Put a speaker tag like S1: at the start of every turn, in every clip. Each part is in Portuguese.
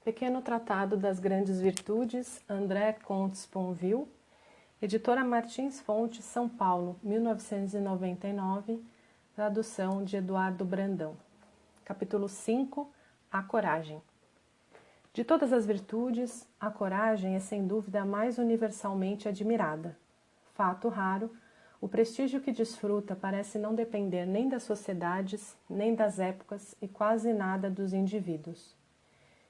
S1: Pequeno Tratado das Grandes Virtudes, André Comte Sponville, editora Martins Fontes, São Paulo, 1999, tradução de Eduardo Brandão. Capítulo 5, A Coragem. De todas as virtudes, a coragem é sem dúvida a mais universalmente admirada. Fato raro, o prestígio que desfruta parece não depender nem das sociedades, nem das épocas e quase nada dos indivíduos.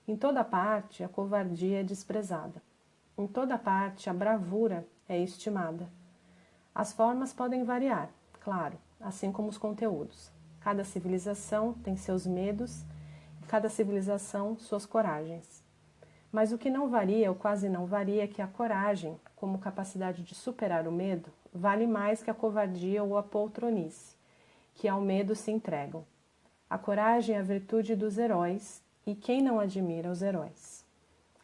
S1: Em toda parte, a covardia é desprezada. Em toda parte, a bravura é estimada. As formas podem variar, claro, assim como os conteúdos. Cada civilização tem seus medos e cada civilização suas coragens. Mas o que não varia, ou quase não varia, é que a coragem, como capacidade de superar o medo, vale mais que a covardia ou a poltronice, que ao medo se entregam. A coragem é a virtude dos heróis, e quem não admira os heróis?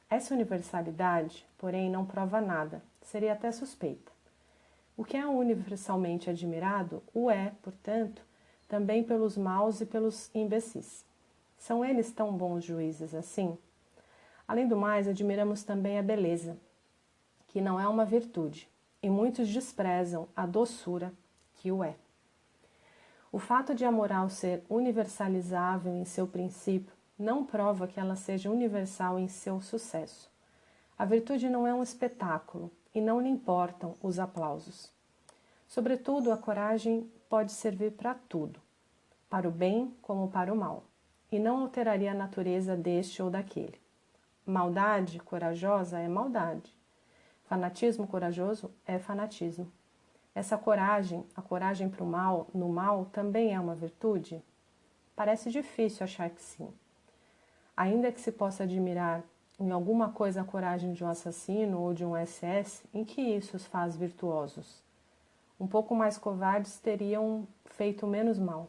S1: Essa universalidade, porém, não prova nada, seria até suspeita. O que é universalmente admirado o é, portanto, também pelos maus e pelos imbecis. São eles tão bons juízes assim? Além do mais, admiramos também a beleza, que não é uma virtude, e muitos desprezam a doçura, que o é. O fato de a moral ser universalizável em seu princípio não prova que ela seja universal em seu sucesso. A virtude não é um espetáculo e não lhe importam os aplausos. Sobretudo, a coragem pode servir para tudo, para o bem como para o mal, e não alteraria a natureza deste ou daquele. Maldade corajosa é maldade. Fanatismo corajoso é fanatismo. Essa coragem, a coragem para o mal, no mal, também é uma virtude? Parece difícil achar que sim. Ainda que se possa admirar em alguma coisa a coragem de um assassino ou de um SS, em que isso os faz virtuosos? Um pouco mais covardes teriam feito menos mal.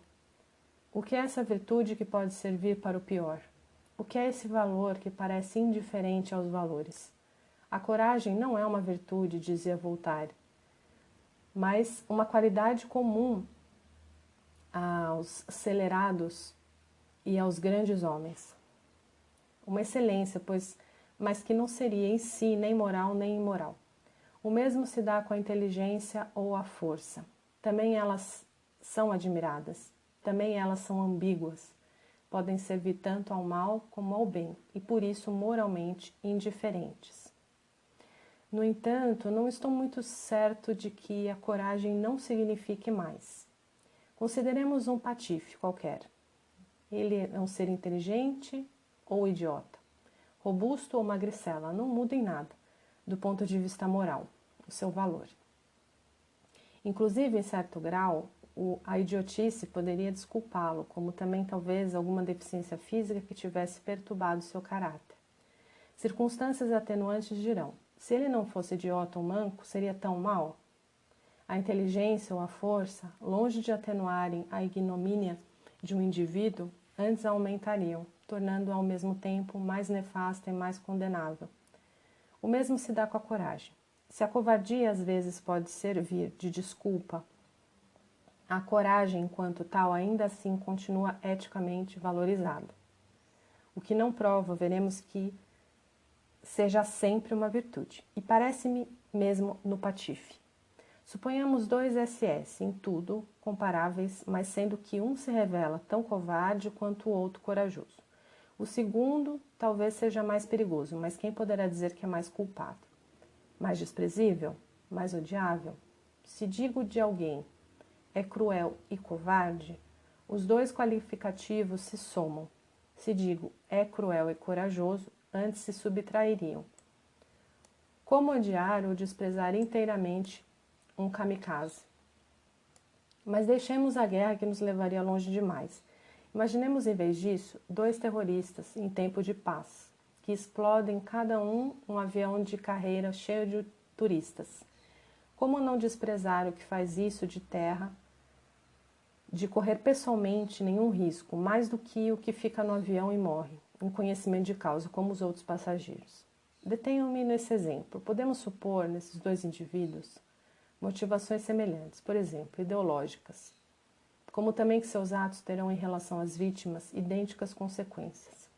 S1: O que é essa virtude que pode servir para o pior? O que é esse valor que parece indiferente aos valores? A coragem não é uma virtude, dizia Voltaire, mas uma qualidade comum aos acelerados e aos grandes homens. Uma excelência, mas que não seria em si nem moral nem imoral. O mesmo se dá com a inteligência ou a força. Também elas são admiradas, também elas são ambíguas. Podem servir tanto ao mal como ao bem, e por isso moralmente indiferentes. No entanto, não estou muito certo de que a coragem não signifique mais. Consideremos um patife qualquer. Ele é um ser inteligente ou idiota, robusto ou magricela, não muda em nada, do ponto de vista moral, o seu valor. Inclusive, em certo grau, a idiotice poderia desculpá-lo, como também talvez alguma deficiência física que tivesse perturbado seu caráter. Circunstâncias atenuantes dirão, se ele não fosse idiota ou manco, seria tão mau? A inteligência ou a força, longe de atenuarem a ignomínia de um indivíduo, antes a aumentariam, tornando-a ao mesmo tempo mais nefasta e mais condenável. O mesmo se dá com a coragem. Se a covardia às vezes pode servir de desculpa, a coragem, enquanto tal, ainda assim continua eticamente valorizada. O que não prova, veremos que seja sempre uma virtude. E parece-me mesmo no patife. Suponhamos dois SS, em tudo comparáveis, mas sendo que um se revela tão covarde quanto o outro corajoso. O segundo talvez seja mais perigoso, mas quem poderá dizer que é mais culpado? Mais desprezível? Mais odiável? Se digo de alguém é cruel e covarde, os dois qualificativos se somam. Se digo é cruel e corajoso, antes se subtrairiam. Como odiar ou desprezar inteiramente um kamikaze? Mas deixemos a guerra que nos levaria longe demais. Imaginemos em vez disso, dois terroristas em tempo de paz, que explodem cada um avião de carreira cheio de turistas. Como não desprezar o que faz isso de terra, de correr pessoalmente nenhum risco, mais do que o que fica no avião e morre, em conhecimento de causa, como os outros passageiros? Detenham-me nesse exemplo. Podemos supor, nesses dois indivíduos, motivações semelhantes, por exemplo, ideológicas, como também que seus atos terão em relação às vítimas idênticas consequências.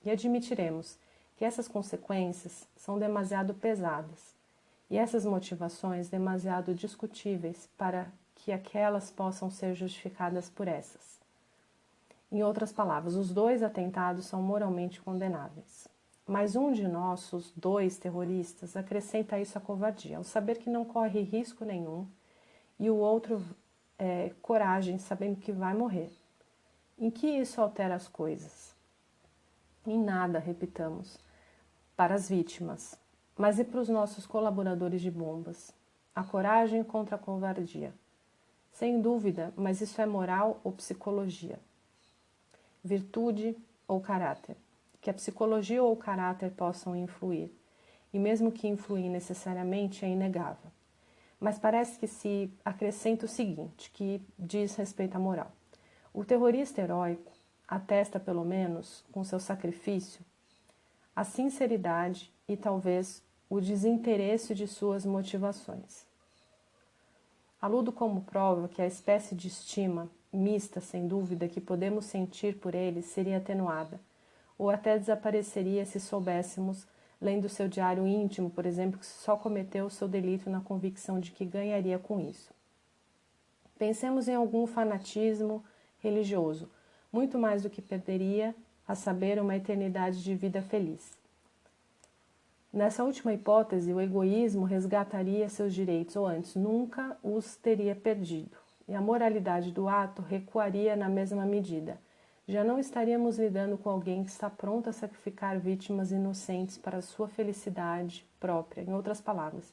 S1: E admitiremos que essas consequências são demasiado pesadas e essas motivações demasiado discutíveis para que aquelas possam ser justificadas por essas. Em outras palavras, os dois atentados são moralmente condenáveis. Mas um de nossos dois terroristas acrescenta a isso a covardia, ao saber que não corre risco nenhum, e o outro coragem, sabendo que vai morrer. Em que isso altera as coisas? Em nada, repitamos, para as vítimas, mas e para os nossos colaboradores de bombas? A coragem contra a covardia. Sem dúvida, mas isso é moral ou psicologia? Virtude ou caráter? Que a psicologia ou o caráter possam influir, e mesmo que influir necessariamente é inegável. Mas parece que se acrescenta o seguinte, que diz respeito à moral. O terrorista heróico atesta, pelo menos, com seu sacrifício, a sinceridade e talvez o desinteresse de suas motivações. Aludo como prova que a espécie de estima, mista sem dúvida, que podemos sentir por ele seria atenuada, ou até desapareceria se soubéssemos, lendo seu diário íntimo, por exemplo, que só cometeu o seu delito na convicção de que ganharia com isso. Pensemos em algum fanatismo religioso, muito mais do que perderia, a saber, uma eternidade de vida feliz. Nessa última hipótese, o egoísmo resgataria seus direitos, ou antes, nunca os teria perdido, e a moralidade do ato recuaria na mesma medida. Já não estaríamos lidando com alguém que está pronto a sacrificar vítimas inocentes para sua felicidade própria, em outras palavras,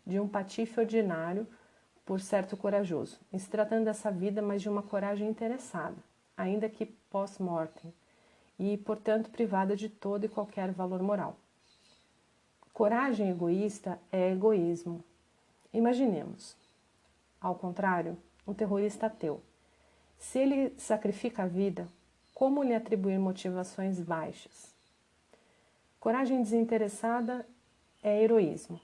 S1: de um patife ordinário, por certo corajoso, em se tratando dessa vida, mas de uma coragem interessada, ainda que pós-mortem, e, portanto, privada de todo e qualquer valor moral. Coragem egoísta é egoísmo. Imaginemos, ao contrário, um terrorista ateu. Se ele sacrifica a vida, como lhe atribuir motivações baixas? Coragem desinteressada é heroísmo.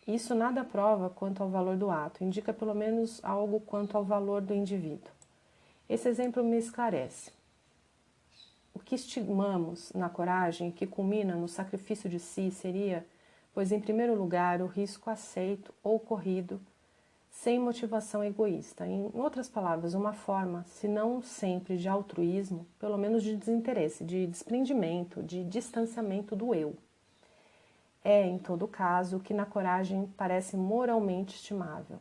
S1: Isso nada prova quanto ao valor do ato, indica pelo menos algo quanto ao valor do indivíduo. Esse exemplo me esclarece. O que estimamos na coragem, que culmina no sacrifício de si, seria, pois em primeiro lugar, o risco aceito ou corrido, sem motivação egoísta. Em outras palavras, uma forma, se não sempre de altruísmo, pelo menos de desinteresse, de desprendimento, de distanciamento do eu. É, em todo caso, o que na coragem parece moralmente estimável.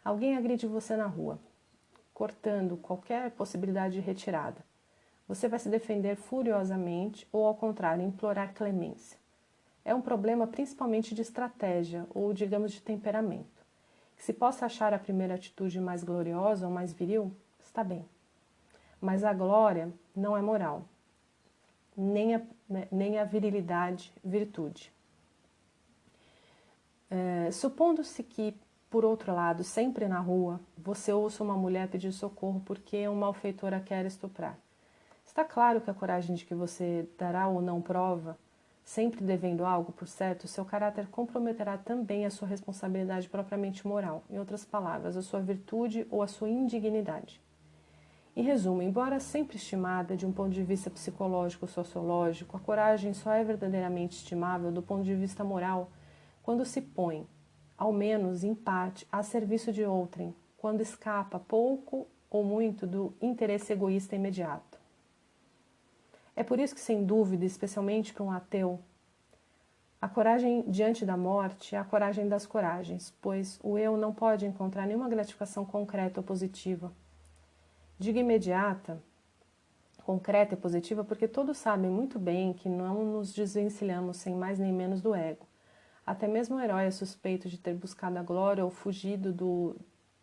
S1: Alguém agride você na rua, cortando qualquer possibilidade de retirada. Você vai se defender furiosamente ou, ao contrário, implorar clemência. É um problema principalmente de estratégia ou, digamos, de temperamento. Que se possa achar a primeira atitude mais gloriosa ou mais viril, está bem. Mas a glória não é moral, nem a virilidade virtude. Supondo-se que, por outro lado, sempre na rua, você ouça uma mulher pedir socorro porque um malfeitor a quer estuprar. Está claro que a coragem de que você dará ou não prova, sempre devendo algo, por certo, seu caráter comprometerá também a sua responsabilidade propriamente moral, em outras palavras, a sua virtude ou a sua indignidade. Em resumo, embora sempre estimada de um ponto de vista psicológico ou sociológico, a coragem só é verdadeiramente estimável do ponto de vista moral quando se põe, ao menos em parte, a serviço de outrem, quando escapa pouco ou muito do interesse egoísta imediato. É por isso que, sem dúvida, especialmente para um ateu, a coragem diante da morte é a coragem das coragens, pois o eu não pode encontrar nenhuma gratificação concreta ou positiva. Digo imediata, concreta e positiva porque todos sabem muito bem que não nos desvencilhamos sem mais nem menos do ego. Até mesmo o herói é suspeito de ter buscado a glória ou fugido do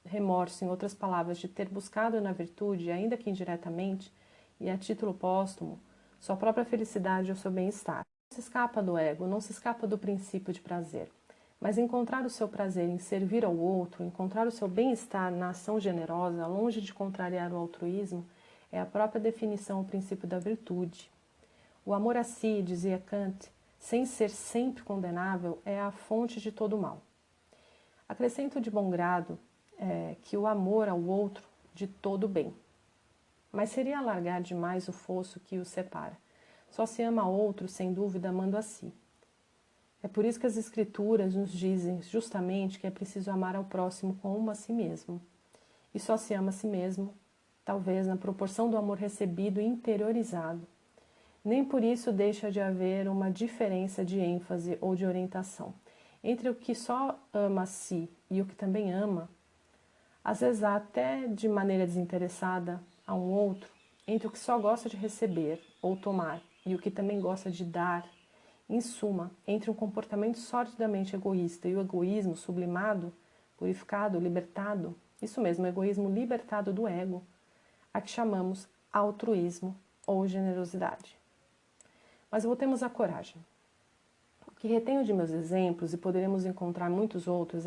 S1: remorso, em outras palavras, de ter buscado na virtude, ainda que indiretamente, e a título póstumo, sua própria felicidade ou seu bem-estar. Não se escapa do ego, não se escapa do princípio de prazer. Mas encontrar o seu prazer em servir ao outro, encontrar o seu bem-estar na ação generosa, longe de contrariar o altruísmo, é a própria definição, o princípio da virtude. O amor a si, dizia Kant, sem ser sempre condenável, é a fonte de todo o mal. Acrescento de bom grado que o amor ao outro de todo o bem. Mas seria alargar demais o fosso que os separa. Só se ama outro, sem dúvida, amando a si. É por isso que as Escrituras nos dizem justamente que é preciso amar ao próximo como a si mesmo. E só se ama a si mesmo, talvez na proporção do amor recebido e interiorizado. Nem por isso deixa de haver uma diferença de ênfase ou de orientação. Entre o que só ama a si e o que também ama, às vezes até de maneira desinteressada a um outro, entre o que só gosta de receber ou tomar e o que também gosta de dar, em suma, entre um comportamento sordidamente egoísta e o egoísmo sublimado, purificado, libertado, isso mesmo, o egoísmo libertado do ego, a que chamamos altruísmo ou generosidade. Mas voltemos à coragem. O que retenho de meus exemplos, e poderemos encontrar muitos outros,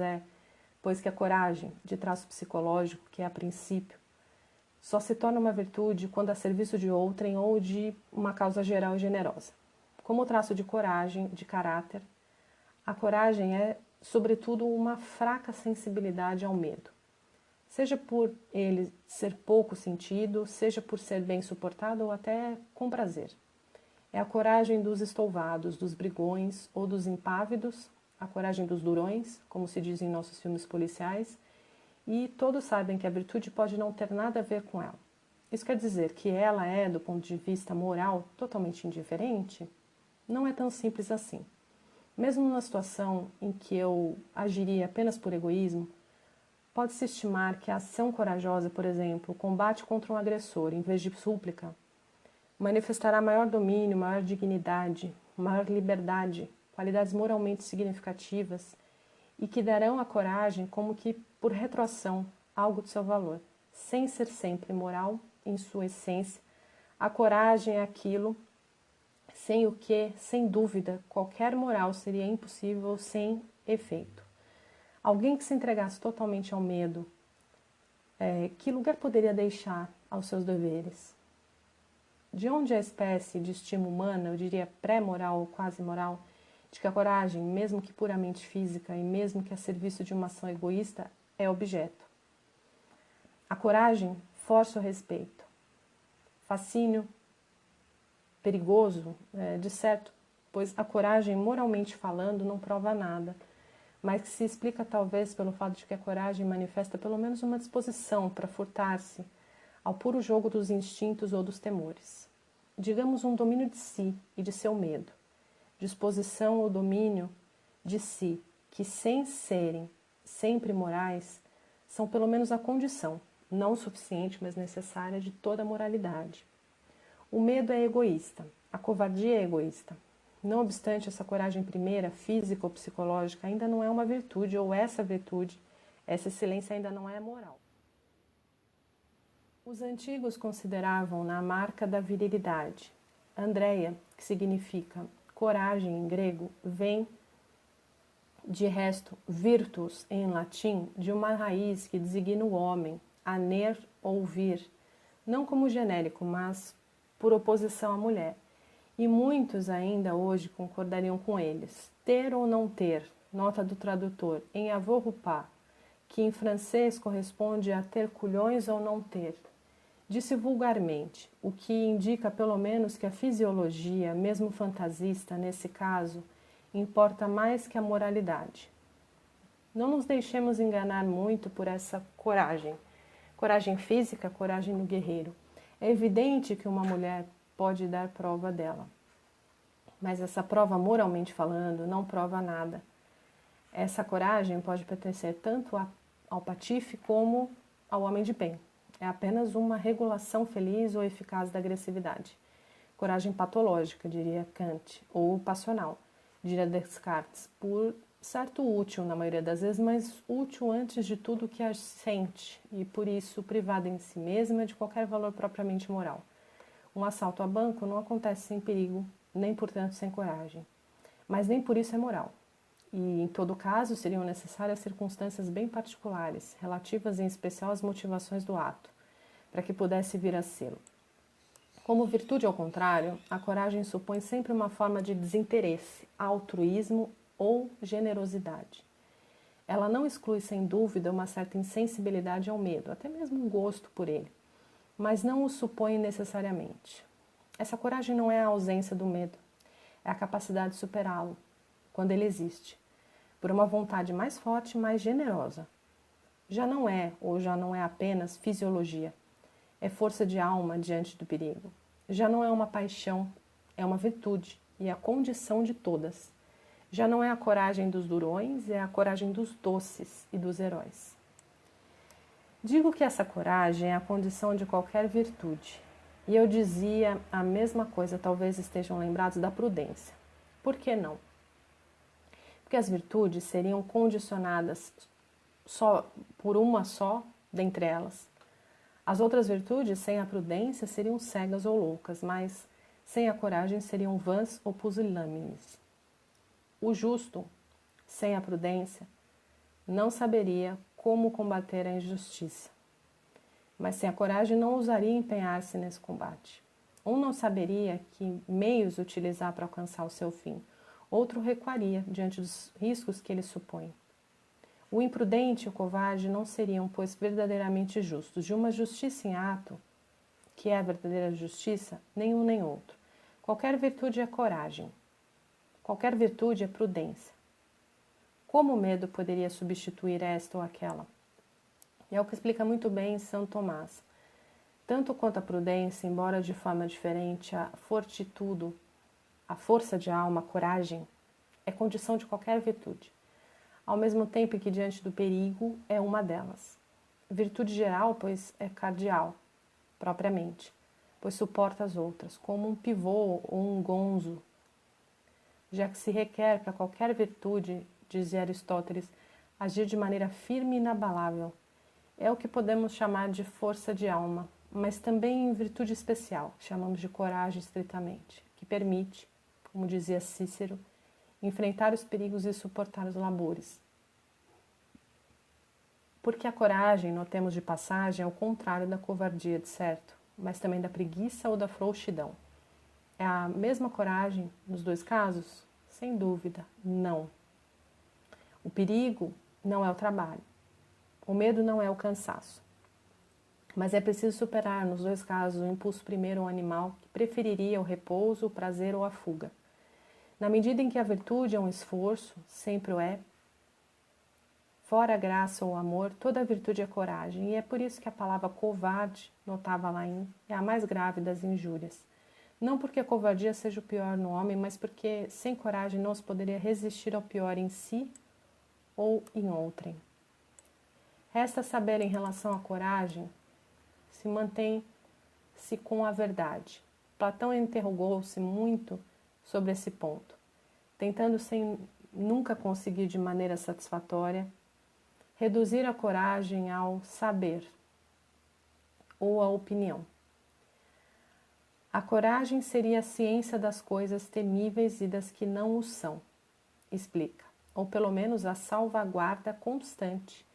S1: pois que a coragem, de traço psicológico, que é a princípio, só se torna uma virtude quando a serviço de outrem ou de uma causa geral e generosa. Como traço de coragem, de caráter, a coragem é, sobretudo, uma fraca sensibilidade ao medo. Seja por ele ser pouco sentido, seja por ser bem suportado ou até com prazer. É a coragem dos estouvados, dos brigões ou dos impávidos, a coragem dos durões, como se diz em nossos filmes policiais, e todos sabem que a virtude pode não ter nada a ver com ela. Isso quer dizer que ela é, do ponto de vista moral, totalmente indiferente? Não é tão simples assim. Mesmo numa situação em que eu agiria apenas por egoísmo, pode-se estimar que a ação corajosa, por exemplo, o combate contra um agressor, em vez de súplica, manifestará maior domínio, maior dignidade, maior liberdade, qualidades moralmente significativas e que darão à coragem como que por retroação algo de seu valor. Sem ser sempre moral em sua essência, a coragem é aquilo sem o que, sem dúvida, qualquer moral seria impossível sem efeito. Alguém que se entregasse totalmente ao medo, que lugar poderia deixar aos seus deveres? De onde a espécie de estima humana, eu diria pré-moral ou quase moral, de que a coragem, mesmo que puramente física e mesmo que a serviço de uma ação egoísta, é objeto? A coragem força o respeito. Fascínio, perigoso, de certo, pois a coragem, moralmente falando, não prova nada, mas que se explica talvez pelo fato de que a coragem manifesta pelo menos uma disposição para furtar-se ao puro jogo dos instintos ou dos temores. Digamos um domínio de si e de seu medo, disposição ou domínio de si, que sem serem sempre morais, são pelo menos a condição, não suficiente, mas necessária de toda a moralidade. O medo é egoísta, a covardia é egoísta. Não obstante, essa coragem primeira, física ou psicológica, ainda não é uma virtude, ou essa virtude, essa excelência ainda não é moral. Os antigos consideravam-na a marca da virilidade. Andreia, que significa coragem em grego, vem, de resto, virtus em latim, de uma raiz que designa o homem, aner, ouvir, não como genérico, mas por oposição à mulher. E muitos ainda hoje concordariam com eles. Ter ou não ter, nota do tradutor, em avoir ou pas, que em francês corresponde a ter culhões ou não ter. Disse vulgarmente, o que indica pelo menos que a fisiologia, mesmo fantasista nesse caso, importa mais que a moralidade. Não nos deixemos enganar muito por essa coragem. Coragem física, coragem do guerreiro. É evidente que uma mulher pode dar prova dela. Mas essa prova, moralmente falando, não prova nada. Essa coragem pode pertencer tanto ao patife como ao homem de bem. É apenas uma regulação feliz ou eficaz da agressividade. Coragem patológica, diria Kant, ou passional, diria Descartes, por certo útil na maioria das vezes, mas útil antes de tudo que a sente e por isso privada em si mesma de qualquer valor propriamente moral. Um assalto a banco não acontece sem perigo, nem portanto sem coragem, mas nem por isso é moral. E em todo caso seriam necessárias circunstâncias bem particulares, relativas em especial às motivações do ato, para que pudesse vir a sê-lo. Como virtude ao contrário, a coragem supõe sempre uma forma de desinteresse, altruísmo ou generosidade. Ela não exclui sem dúvida uma certa insensibilidade ao medo, até mesmo um gosto por ele, mas não o supõe necessariamente. Essa coragem não é a ausência do medo, é a capacidade de superá-lo, quando ele existe, por uma vontade mais forte e mais generosa. Já não é, ou já não é apenas fisiologia, é força de alma diante do perigo. Já não é uma paixão, é uma virtude e a condição de todas. Já não é a coragem dos durões, é a coragem dos doces e dos heróis. Digo que essa coragem é a condição de qualquer virtude. E eu dizia a mesma coisa, talvez estejam lembrados da prudência. Por que não? Porque as virtudes seriam condicionadas só por uma só dentre elas. As outras virtudes, sem a prudência, seriam cegas ou loucas, mas sem a coragem seriam vãs ou pusilânimes. O justo, sem a prudência, não saberia como combater a injustiça, mas sem a coragem não ousaria empenhar-se nesse combate. Um não saberia que meios utilizar para alcançar o seu fim, outro recuaria diante dos riscos que ele supõe. O imprudente e o covarde não seriam, pois, verdadeiramente justos. De uma justiça em ato, que é a verdadeira justiça, nenhum nem outro. Qualquer virtude é coragem. Qualquer virtude é prudência. Como o medo poderia substituir esta ou aquela? É o que explica muito bem São Tomás. Tanto quanto a prudência, embora de forma diferente, a fortitudo, a força de alma, a coragem, é condição de qualquer virtude. Ao mesmo tempo que diante do perigo é uma delas. Virtude geral, pois é cardial, propriamente, pois suporta as outras, como um pivô ou um gonzo, já que se requer para qualquer virtude, dizia Aristóteles, agir de maneira firme e inabalável. É o que podemos chamar de força de alma, mas também em virtude especial, que chamamos de coragem estritamente, que permite, como dizia Cícero, enfrentar os perigos e suportar os labores. Porque a coragem, notemos de passagem, é o contrário da covardia, de certo, mas também da preguiça ou da frouxidão. É a mesma coragem nos dois casos? Sem dúvida, não. O perigo não é o trabalho. O medo não é o cansaço. Mas é preciso superar, nos dois casos, o impulso primeiro ao animal, que preferiria o repouso, o prazer ou a fuga. Na medida em que a virtude é um esforço, sempre o é, fora a graça ou o amor, toda virtude é coragem, e é por isso que a palavra covarde, notava Laim, é a mais grave das injúrias. Não porque a covardia seja o pior no homem, mas porque sem coragem não se poderia resistir ao pior em si ou em outrem. Resta saber em relação à coragem, se mantém-se com a verdade. Platão interrogou-se muito sobre esse ponto, tentando sem nunca conseguir de maneira satisfatória reduzir a coragem ao saber ou à opinião. A coragem seria a ciência das coisas temíveis e das que não o são, explica, ou pelo menos a salvaguarda constante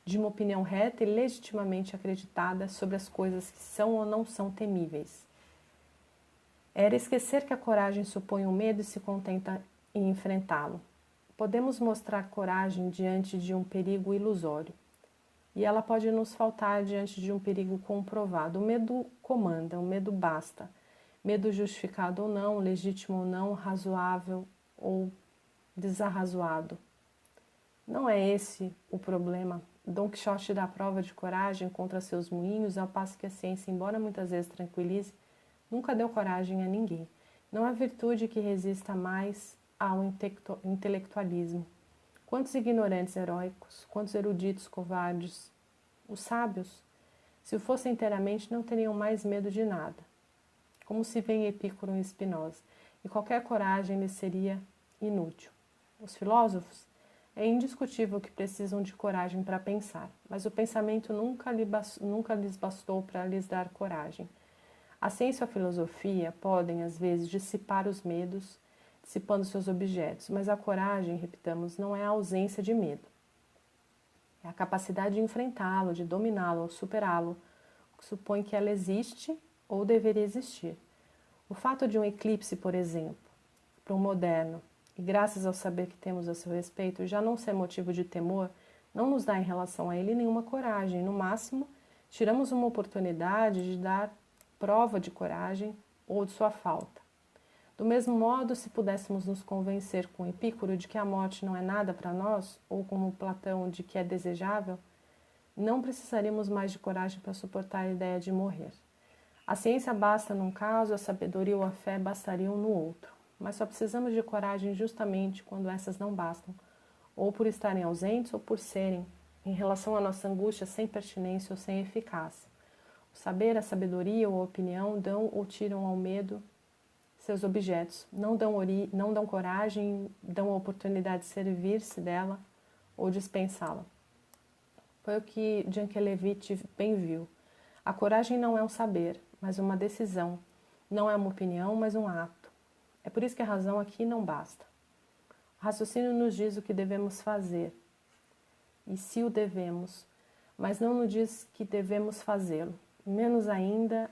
S1: de uma opinião reta e legitimamente acreditada sobre as coisas que são ou não são temíveis. Era esquecer que a coragem supõe o medo e se contenta em enfrentá-lo. Podemos mostrar coragem diante de um perigo ilusório, e ela pode nos faltar diante de um perigo comprovado. O medo comanda, o medo basta. Medo justificado ou não, legítimo ou não, razoável ou desarrazoado. Não é esse o problema. Dom Quixote dá prova de coragem contra seus moinhos, ao passo que a ciência, embora muitas vezes tranquilize, nunca deu coragem a ninguém. Não há virtude que resista mais ao intelectualismo. Quantos ignorantes heróicos, quantos eruditos covardes, os sábios, se o fossem inteiramente, não teriam mais medo de nada. Como se vê em Epicuro e Spinoza, e qualquer coragem lhes seria inútil. Os filósofos, é indiscutível que precisam de coragem para pensar, mas o pensamento nunca lhes bastou para lhes dar coragem. A ciência e a filosofia podem, às vezes, dissipar os medos, dissipando seus objetos, mas a coragem, repitamos, não é a ausência de medo. É a capacidade de enfrentá-lo, de dominá-lo ou superá-lo, o que supõe que ela existe ou deveria existir. O fato de um eclipse, por exemplo, para um moderno, e graças ao saber que temos a seu respeito, já não ser motivo de temor, não nos dá em relação a ele nenhuma coragem. No máximo, tiramos uma oportunidade de dar prova de coragem ou de sua falta. Do mesmo modo, se pudéssemos nos convencer com Epicuro de que a morte não é nada para nós, ou como Platão de que é desejável, não precisaríamos mais de coragem para suportar a ideia de morrer. A ciência basta num caso, a sabedoria ou a fé bastariam no outro. Mas só precisamos de coragem justamente quando essas não bastam, ou por estarem ausentes ou por serem, em relação à nossa angústia, sem pertinência ou sem eficácia. O saber, a sabedoria ou a opinião dão ou tiram ao medo seus objetos, não dão coragem, dão a oportunidade de servir-se dela ou dispensá-la. Foi o que Jankelevich bem viu. A coragem não é um saber, mas uma decisão. Não é uma opinião, mas um ato. É por isso que a razão aqui não basta. O raciocínio nos diz o que devemos fazer, e se o devemos, mas não nos diz que devemos fazê-lo. Menos ainda,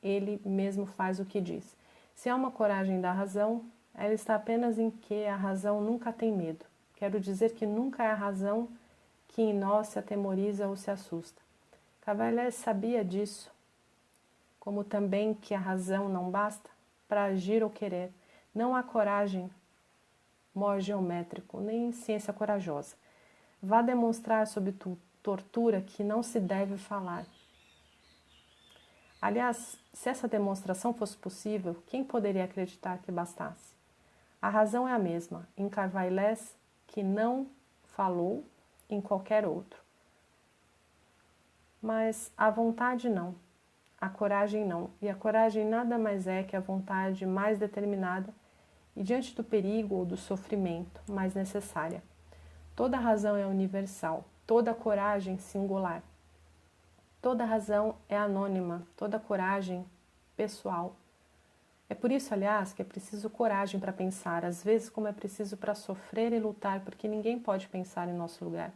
S1: ele mesmo faz o que diz. Se há uma coragem da razão, ela está apenas em que a razão nunca tem medo. Quero dizer que nunca é a razão que em nós se atemoriza ou se assusta. Cavalier sabia disso, como também que a razão não basta para agir ou querer. Não há coragem mor geométrico, nem ciência corajosa. Vá demonstrar sob tortura que não se deve falar. Aliás, se essa demonstração fosse possível, quem poderia acreditar que bastasse? A razão é a mesma em Carvailés que não falou em qualquer outro. Mas a vontade não, a coragem não. E a coragem nada mais é que a vontade mais determinada e diante do perigo ou do sofrimento mais necessária. Toda razão é universal, toda coragem singular. Toda razão é anônima, toda coragem pessoal. É por isso, aliás, que é preciso coragem para pensar, às vezes como é preciso para sofrer e lutar, porque ninguém pode pensar em nosso lugar,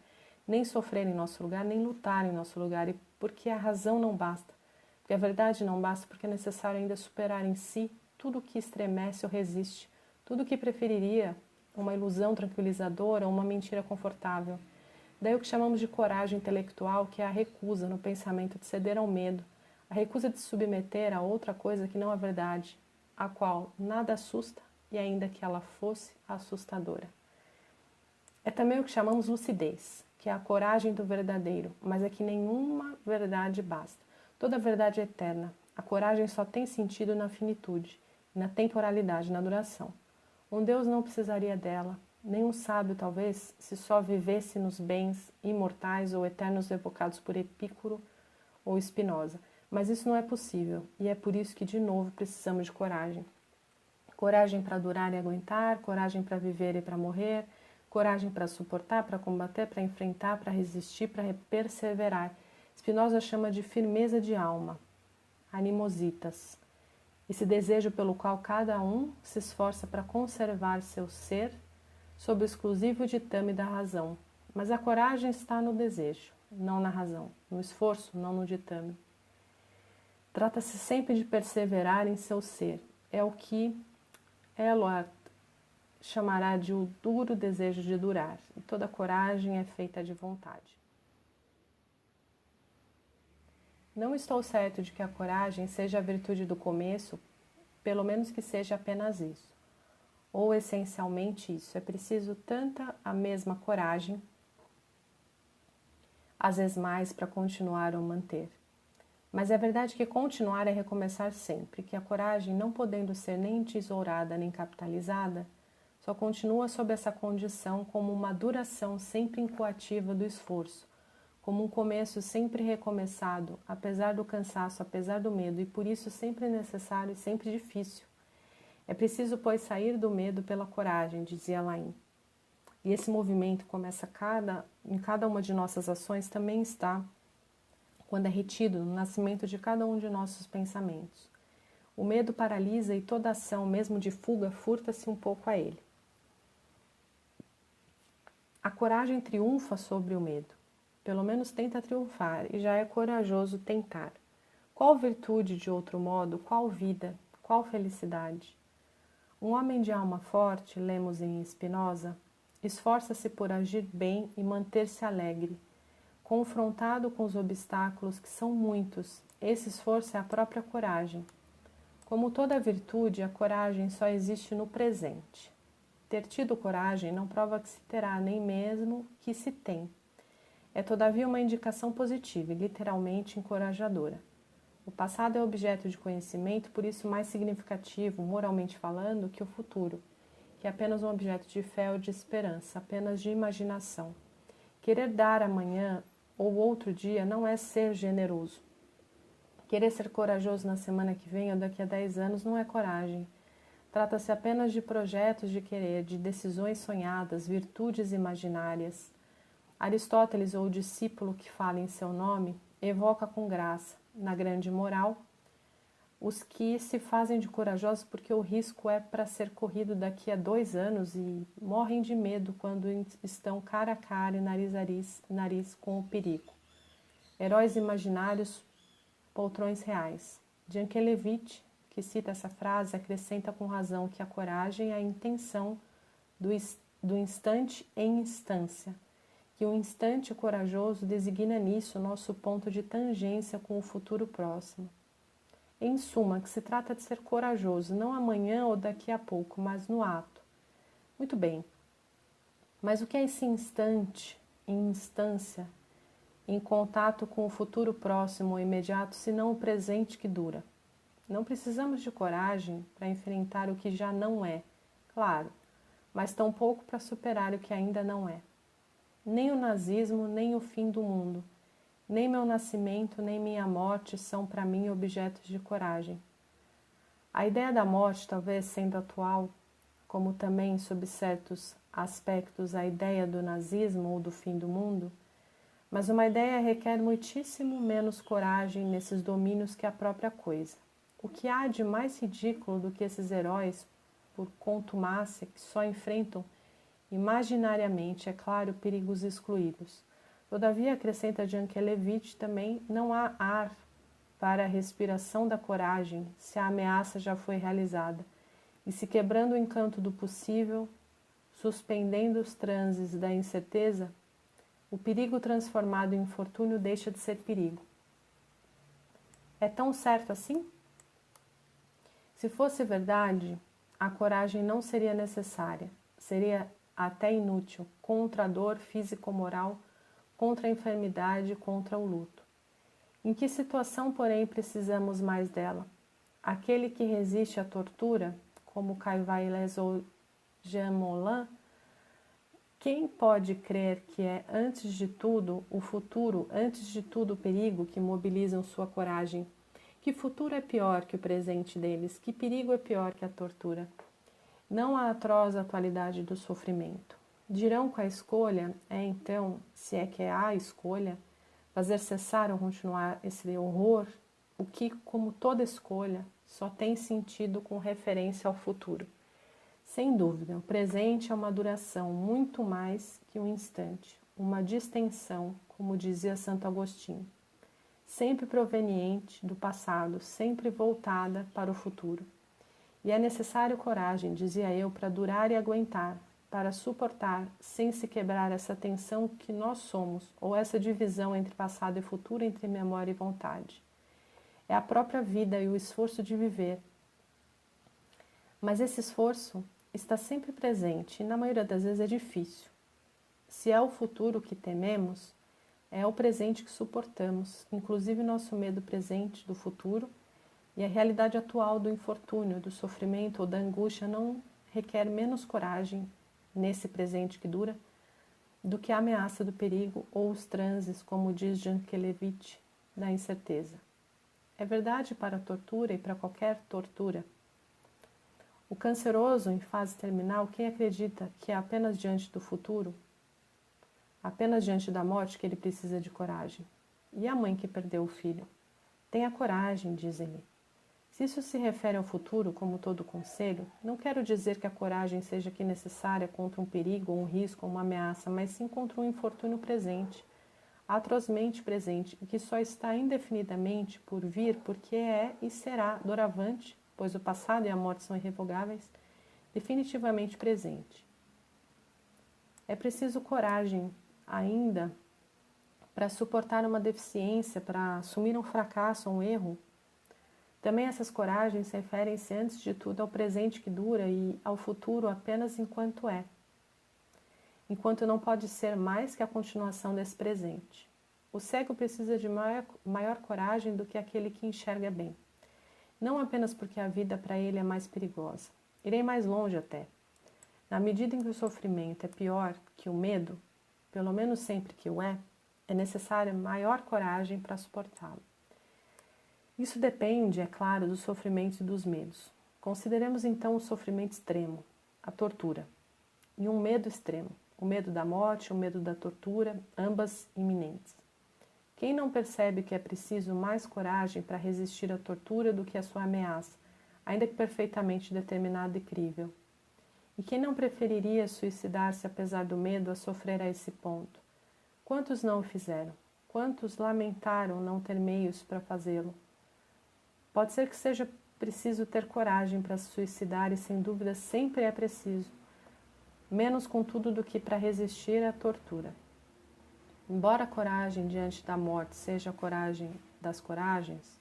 S1: nem sofrer em nosso lugar, nem lutar em nosso lugar, e porque a razão não basta, porque a verdade não basta, porque é necessário ainda superar em si tudo o que estremece ou resiste, tudo o que preferiria uma ilusão tranquilizadora ou uma mentira confortável. Daí o que chamamos de coragem intelectual, que é a recusa no pensamento de ceder ao medo, a recusa de submeter a outra coisa que não a verdade, a qual nada assusta e ainda que ela fosse assustadora. É também o que chamamos lucidez, que é a coragem do verdadeiro, mas é que nenhuma verdade basta. Toda verdade é eterna. A coragem só tem sentido na finitude, na temporalidade, na duração. Um Deus não precisaria dela. Nenhum sábio, talvez, se só vivesse nos bens imortais ou eternos evocados por Epicuro ou Spinoza. Mas isso não é possível, e é por isso que, de novo, precisamos de coragem. Coragem para durar e aguentar, coragem para viver e para morrer, coragem para suportar, para combater, para enfrentar, para resistir, para perseverar. Spinoza chama de firmeza de alma, animositas. Esse desejo pelo qual cada um se esforça para conservar seu ser sob o exclusivo ditame da razão. Mas a coragem está no desejo, não na razão, no esforço, não no ditame. Trata-se sempre de perseverar em seu ser. É o que Eluard chamará de o duro desejo de durar, e toda coragem é feita de vontade. Não estou certo de que a coragem seja a virtude do começo, pelo menos que seja apenas isso. Ou essencialmente isso, é preciso tanta a mesma coragem, às vezes mais, para continuar ou manter. Mas é verdade que continuar é recomeçar sempre, que a coragem, não podendo ser nem tesourada nem capitalizada, só continua sob essa condição como uma duração sempre incoativa do esforço, como um começo sempre recomeçado, apesar do cansaço, apesar do medo, e por isso sempre necessário e sempre difícil. É preciso, pois, sair do medo pela coragem, dizia Lain. E esse movimento começa em cada uma de nossas ações também está, quando é retido, no nascimento de cada um de nossos pensamentos. O medo paralisa e toda ação, mesmo de fuga, furta-se um pouco a ele. A coragem triunfa sobre o medo. Pelo menos tenta triunfar, e já é corajoso tentar. Qual virtude, de outro modo, qual vida, qual felicidade? Um homem de alma forte, lemos em Spinoza, esforça-se por agir bem e manter-se alegre. Confrontado com os obstáculos, que são muitos, esse esforço é a própria coragem. Como toda virtude, a coragem só existe no presente. Ter tido coragem não prova que se terá, nem mesmo que se tem. É todavia uma indicação positiva e literalmente encorajadora. O passado é objeto de conhecimento, por isso mais significativo, moralmente falando, que o futuro, que é apenas um objeto de fé ou de esperança, apenas de imaginação. Querer dar amanhã ou outro dia não é ser generoso. Querer ser corajoso na semana que vem ou daqui a 10 anos não é coragem. Trata-se apenas de projetos de querer, de decisões sonhadas, virtudes imaginárias. Aristóteles, ou o discípulo que fala em seu nome, evoca com graça, na grande moral, os que se fazem de corajosos porque o risco é para ser corrido daqui a 2 anos e morrem de medo quando estão cara a cara e nariz com o perigo. Heróis imaginários, poltrões reais. Jankelevich, que cita essa frase, acrescenta com razão que a coragem é a intenção do instante em instância, que o instante corajoso designa nisso nosso ponto de tangência com o futuro próximo. Em suma, que se trata de ser corajoso, não amanhã ou daqui a pouco, mas no ato. Muito bem, mas o que é esse instante, em instância, em contato com o futuro próximo ou imediato, senão o presente que dura? Não precisamos de coragem para enfrentar o que já não é, claro, mas tampouco para superar o que ainda não é. Nem o nazismo, nem o fim do mundo, nem meu nascimento, nem minha morte são para mim objetos de coragem. A ideia da morte, talvez sendo atual, como também sob certos aspectos a ideia do nazismo ou do fim do mundo, mas uma ideia requer muitíssimo menos coragem nesses domínios que a própria coisa. O que há de mais ridículo do que esses heróis, por contumácia, que só enfrentam imaginariamente, é claro, perigos excluídos. Todavia, acrescenta Jankelevich, também não há ar para a respiração da coragem se a ameaça já foi realizada, e se quebrando o encanto do possível, suspendendo os transes da incerteza, o perigo transformado em infortúnio deixa de ser perigo. É tão certo assim? Se fosse verdade, a coragem não seria necessária, seria até inútil, contra a dor físico-moral, contra a enfermidade, contra o luto. Em que situação, porém, precisamos mais dela? Aquele que resiste à tortura, como Caivailés ou Jean Moulin, quem pode crer que é, antes de tudo, o futuro, antes de tudo o perigo que mobilizam sua coragem? Que futuro é pior que o presente deles? Que perigo é pior que a tortura? Não a atroz atualidade do sofrimento. Dirão que a escolha é, então, se é que há escolha, fazer cessar ou continuar esse horror, o que, como toda escolha, só tem sentido com referência ao futuro. Sem dúvida, o presente é uma duração muito mais que um instante, uma distensão, como dizia Santo Agostinho, sempre proveniente do passado, sempre voltada para o futuro. E é necessário coragem, dizia eu, para durar e aguentar, para suportar, sem se quebrar essa tensão que nós somos, ou essa divisão entre passado e futuro, entre memória e vontade. É a própria vida e o esforço de viver. Mas esse esforço está sempre presente e na maioria das vezes é difícil. Se é o futuro que tememos, é o presente que suportamos, inclusive nosso medo presente do futuro e a realidade atual do infortúnio, do sofrimento ou da angústia não requer menos coragem nesse presente que dura do que a ameaça do perigo ou os transes, como diz Jankelevich, da incerteza. É verdade para a tortura e para qualquer tortura. O canceroso em fase terminal, quem acredita que é apenas diante do futuro, apenas diante da morte que ele precisa de coragem? E a mãe que perdeu o filho? Tenha coragem, diz ele. Se isso se refere ao futuro, como todo conselho, não quero dizer que a coragem seja aqui necessária contra um perigo, um risco ou uma ameaça, mas sim contra um infortúnio presente, atrozmente presente, e que só está indefinidamente por vir porque é e será doravante, pois o passado e a morte são irrevogáveis, definitivamente presente. É preciso coragem ainda para suportar uma deficiência, para assumir um fracasso ou um erro, Também essas coragens referem-se antes de tudo ao presente que dura e ao futuro apenas enquanto é, enquanto não pode ser mais que a continuação desse presente. O cego precisa de maior coragem do que aquele que enxerga bem. Não apenas porque a vida para ele é mais perigosa. Irei mais longe até. Na medida em que o sofrimento é pior que o medo, pelo menos sempre que o é necessária maior coragem para suportá-lo. Isso depende, é claro, dos sofrimentos e dos medos. Consideremos então o sofrimento extremo, a tortura, e um medo extremo, o medo da morte, o medo da tortura, ambas iminentes. Quem não percebe que é preciso mais coragem para resistir à tortura do que à sua ameaça, ainda que perfeitamente determinada e crível? E quem não preferiria suicidar-se apesar do medo a sofrer a esse ponto? Quantos não o fizeram? Quantos lamentaram não ter meios para fazê-lo? Pode ser que seja preciso ter coragem para se suicidar e sem dúvida sempre é preciso, menos contudo do que para resistir à tortura. Embora a coragem diante da morte seja a coragem das coragens,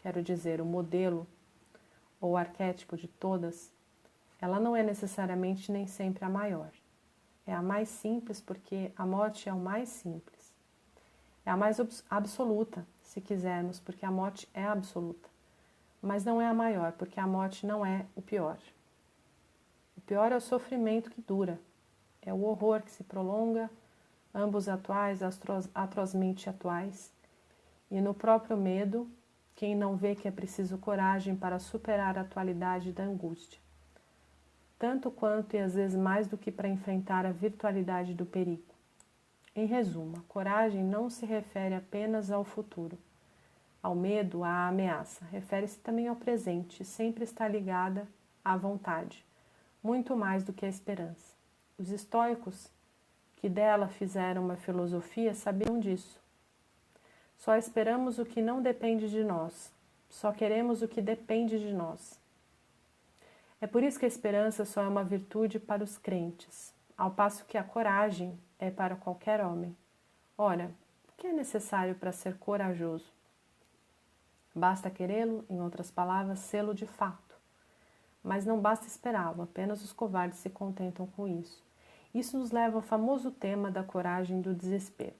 S1: quero dizer, o modelo ou o arquétipo de todas, ela não é necessariamente nem sempre a maior. É a mais simples porque a morte é o mais simples. É a mais absoluta, se quisermos, porque a morte é absoluta. Mas não é a maior, porque a morte não é o pior. O pior é o sofrimento que dura, é o horror que se prolonga, ambos atuais, atrozmente atuais, e no próprio medo, quem não vê que é preciso coragem para superar a atualidade da angústia, tanto quanto e às vezes mais do que para enfrentar a virtualidade do perigo. Em resumo, a coragem não se refere apenas ao futuro, ao medo, à ameaça, refere-se também ao presente e sempre está ligada à vontade, muito mais do que à esperança. Os estoicos, que dela fizeram uma filosofia, sabiam disso. Só esperamos o que não depende de nós, só queremos o que depende de nós. É por isso que a esperança só é uma virtude para os crentes, ao passo que a coragem é para qualquer homem. Ora, o que é necessário para ser corajoso? Basta querê-lo, em outras palavras, sê-lo de fato. Mas não basta esperá-lo, apenas os covardes se contentam com isso. Isso nos leva ao famoso tema da coragem do desespero.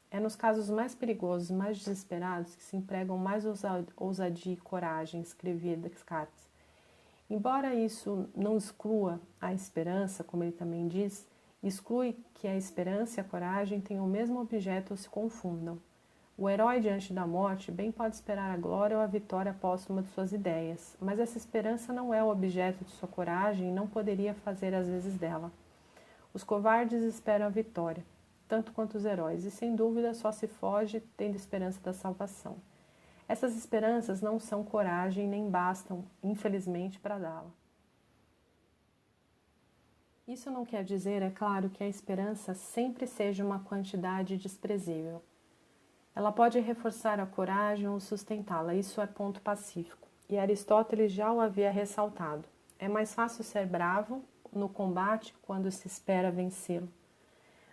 S1: É nos casos mais perigosos, mais desesperados, que se empregam mais ousadia e coragem, escrevia Descartes. Embora isso não exclua a esperança, como ele também diz, exclui que a esperança e a coragem tenham o mesmo objeto ou se confundam. O herói diante da morte bem pode esperar a glória ou a vitória póstuma de suas ideias, mas essa esperança não é o objeto de sua coragem e não poderia fazer às vezes dela. Os covardes esperam a vitória, tanto quanto os heróis, e sem dúvida só se foge tendo esperança da salvação. Essas esperanças não são coragem nem bastam, infelizmente, para dá-la. Isso não quer dizer, é claro, que a esperança sempre seja uma quantidade desprezível. Ela pode reforçar a coragem ou sustentá-la, isso é ponto pacífico. E Aristóteles já o havia ressaltado. É mais fácil ser bravo no combate quando se espera vencê-lo.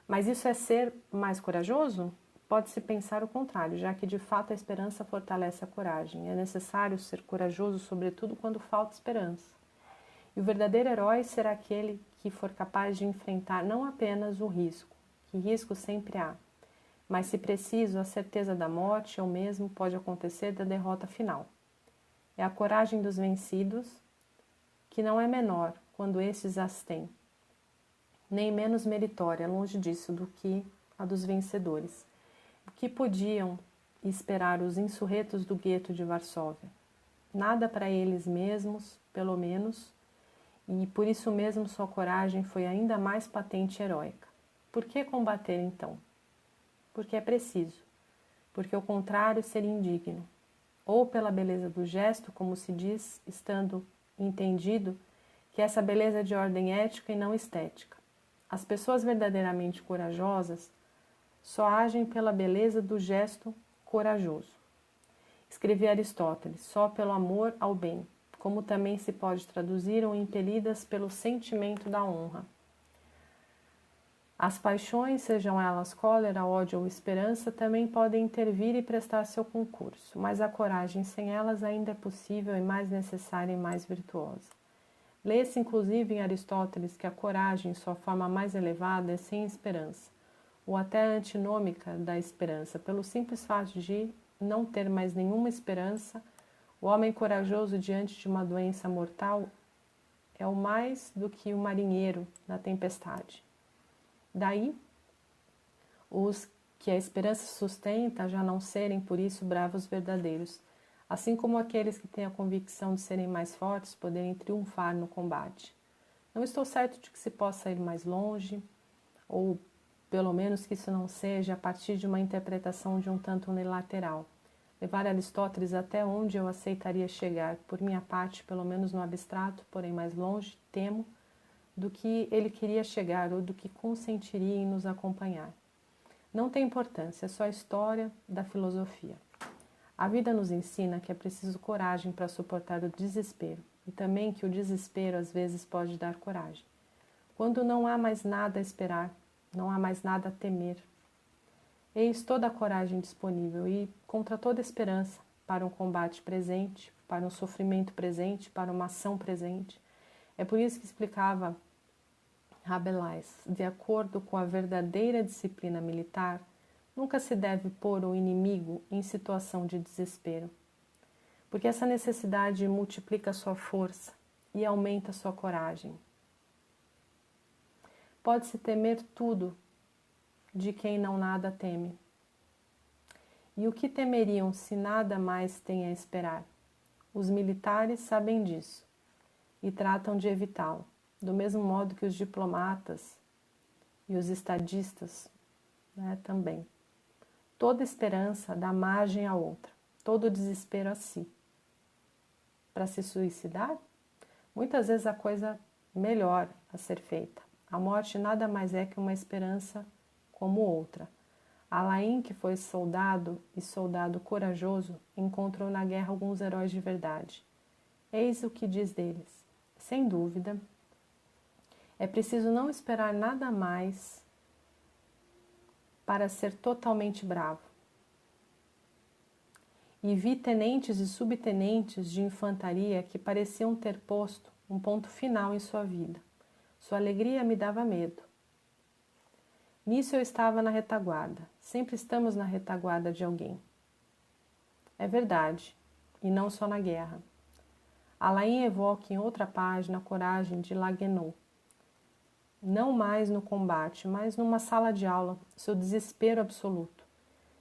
S1: Mas isso é ser mais corajoso? Pode-se pensar o contrário, já que de fato a esperança fortalece a coragem. É necessário ser corajoso, sobretudo quando falta esperança. E o verdadeiro herói será aquele que for capaz de enfrentar não apenas o risco, que risco sempre há, mas, se preciso, a certeza da morte ou mesmo pode acontecer da derrota final. É a coragem dos vencidos, que não é menor quando esses as têm, nem menos meritória, longe disso, do que a dos vencedores. O que podiam esperar os insurretos do gueto de Varsóvia? Nada para eles mesmos, pelo menos, e por isso mesmo sua coragem foi ainda mais patente e heróica. Por que combater então? Porque é preciso, porque o contrário seria indigno, ou pela beleza do gesto, como se diz, estando entendido que essa beleza é de ordem ética e não estética. As pessoas verdadeiramente corajosas só agem pela beleza do gesto corajoso. Escrevia Aristóteles, só pelo amor ao bem, como também se pode traduzir ou impelidas pelo sentimento da honra. As paixões, sejam elas cólera, ódio ou esperança, também podem intervir e prestar seu concurso, mas a coragem sem elas ainda é possível e mais necessária e mais virtuosa. Lê-se inclusive em Aristóteles que a coragem, em sua forma mais elevada, é sem esperança, ou até antinômica da esperança, pelo simples fato de não ter mais nenhuma esperança. O homem corajoso diante de uma doença mortal é o mais do que o marinheiro na tempestade. Daí, os que a esperança sustenta já não serem, por isso, bravos verdadeiros, assim como aqueles que têm a convicção de serem mais fortes poderem triunfar no combate. Não estou certo de que se possa ir mais longe, ou pelo menos que isso não seja a partir de uma interpretação de um tanto unilateral. Levar Aristóteles até onde eu aceitaria chegar, por minha parte, pelo menos no abstrato, porém mais longe, temo, do que ele queria chegar ou do que consentiria em nos acompanhar. Não tem importância, é só a história da filosofia. A vida nos ensina que é preciso coragem para suportar o desespero e também que o desespero às vezes pode dar coragem. Quando não há mais nada a esperar, não há mais nada a temer. Eis toda a coragem disponível e contra toda esperança para um combate presente, para um sofrimento presente, para uma ação presente. É por isso que explicava Rabelais, de acordo com a verdadeira disciplina militar, nunca se deve pôr o inimigo em situação de desespero, porque essa necessidade multiplica sua força e aumenta sua coragem. Pode-se temer tudo de quem não nada teme. E o que temeriam se nada mais têm a esperar? Os militares sabem disso e tratam de evitá-lo, do mesmo modo que os diplomatas e os estadistas, também. Toda esperança dá margem a outra, todo desespero a si. Para se suicidar? Muitas vezes a coisa melhor a ser feita. A morte nada mais é que uma esperança como outra. Alain, que foi soldado e soldado corajoso, encontrou na guerra alguns heróis de verdade. Eis o que diz deles. Sem dúvida, é preciso não esperar nada mais para ser totalmente bravo. E vi tenentes e subtenentes de infantaria que pareciam ter posto um ponto final em sua vida. Sua alegria me dava medo. Nisso eu estava na retaguarda. Sempre estamos na retaguarda de alguém. É verdade, e não só na guerra. Alain evoca em outra página a coragem de Laguenau. Não mais no combate, mas numa sala de aula, seu desespero absoluto,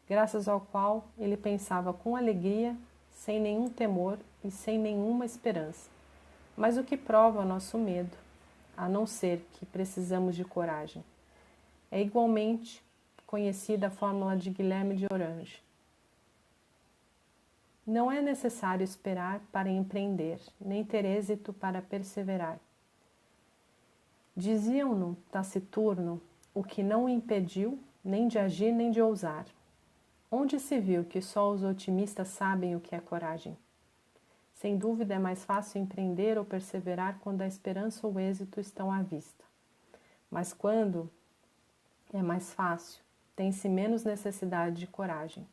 S1: graças ao qual ele pensava com alegria, sem nenhum temor e sem nenhuma esperança. Mas o que prova o nosso medo, a não ser que precisamos de coragem? É igualmente conhecida a fórmula de Guilherme de Orange. Não é necessário esperar para empreender, nem ter êxito para perseverar. Diziam-no Taciturno o que não o impediu nem de agir nem de ousar. Onde se viu que só os otimistas sabem o que é coragem? Sem dúvida é mais fácil empreender ou perseverar quando a esperança ou o êxito estão à vista. Mas quando é mais fácil, tem-se menos necessidade de coragem. O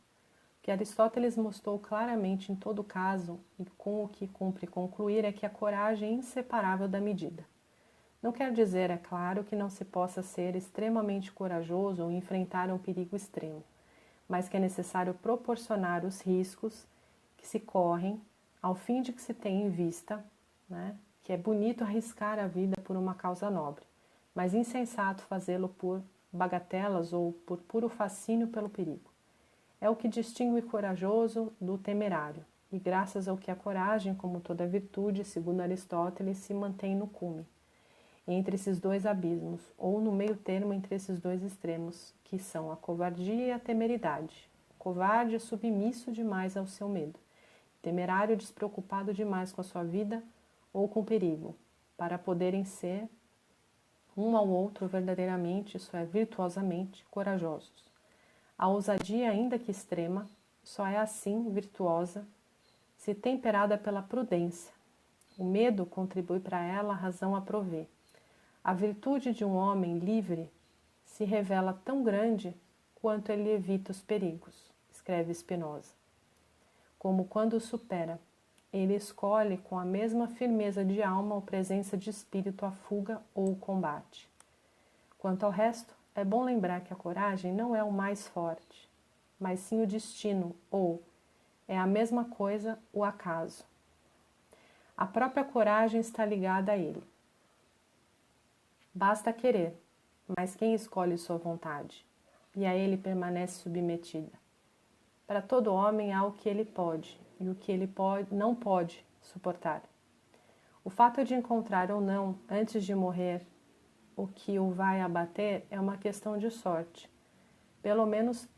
S1: que Aristóteles mostrou claramente em todo caso, e com o que cumpre concluir, é que a coragem é inseparável da medida. Não quer dizer, é claro, que não se possa ser extremamente corajoso ou enfrentar um perigo extremo, mas que é necessário proporcionar os riscos que se correm ao fim de que se tem em vista, que é bonito arriscar a vida por uma causa nobre, mas insensato fazê-lo por bagatelas ou por puro fascínio pelo perigo. É o que distingue o corajoso do temerário, e graças ao que a coragem, como toda virtude, segundo Aristóteles, se mantém no cume, entre esses dois abismos, ou no meio termo entre esses dois extremos, que são a covardia e a temeridade. O covarde é submisso demais ao seu medo, temerário despreocupado demais com a sua vida ou com o perigo, para poderem ser um ao outro verdadeiramente, isso é, virtuosamente, corajosos. A ousadia, ainda que extrema, só é assim virtuosa se temperada pela prudência. O medo contribui para ela, a razão a provê. A virtude de um homem livre se revela tão grande quanto ele evita os perigos, escreve Spinoza. Como quando o supera, ele escolhe com a mesma firmeza de alma ou presença de espírito a fuga ou o combate. Quanto ao resto, é bom lembrar que a coragem não é o mais forte, mas sim o destino, ou, é a mesma coisa, o acaso. A própria coragem está ligada a ele. Basta querer, mas quem escolhe sua vontade? E a ele permanece submetida. Para todo homem há o que ele pode e o que ele não pode suportar. O fato de encontrar ou não, antes de morrer, o que o vai abater é uma questão de sorte, pelo menos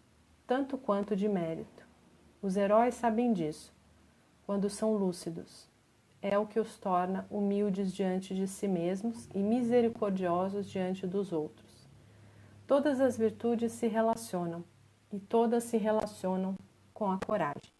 S1: tanto quanto de mérito. Os heróis sabem disso, quando são lúcidos. É o que os torna humildes diante de si mesmos e misericordiosos diante dos outros. Todas as virtudes se relacionam, e todas se relacionam com a coragem.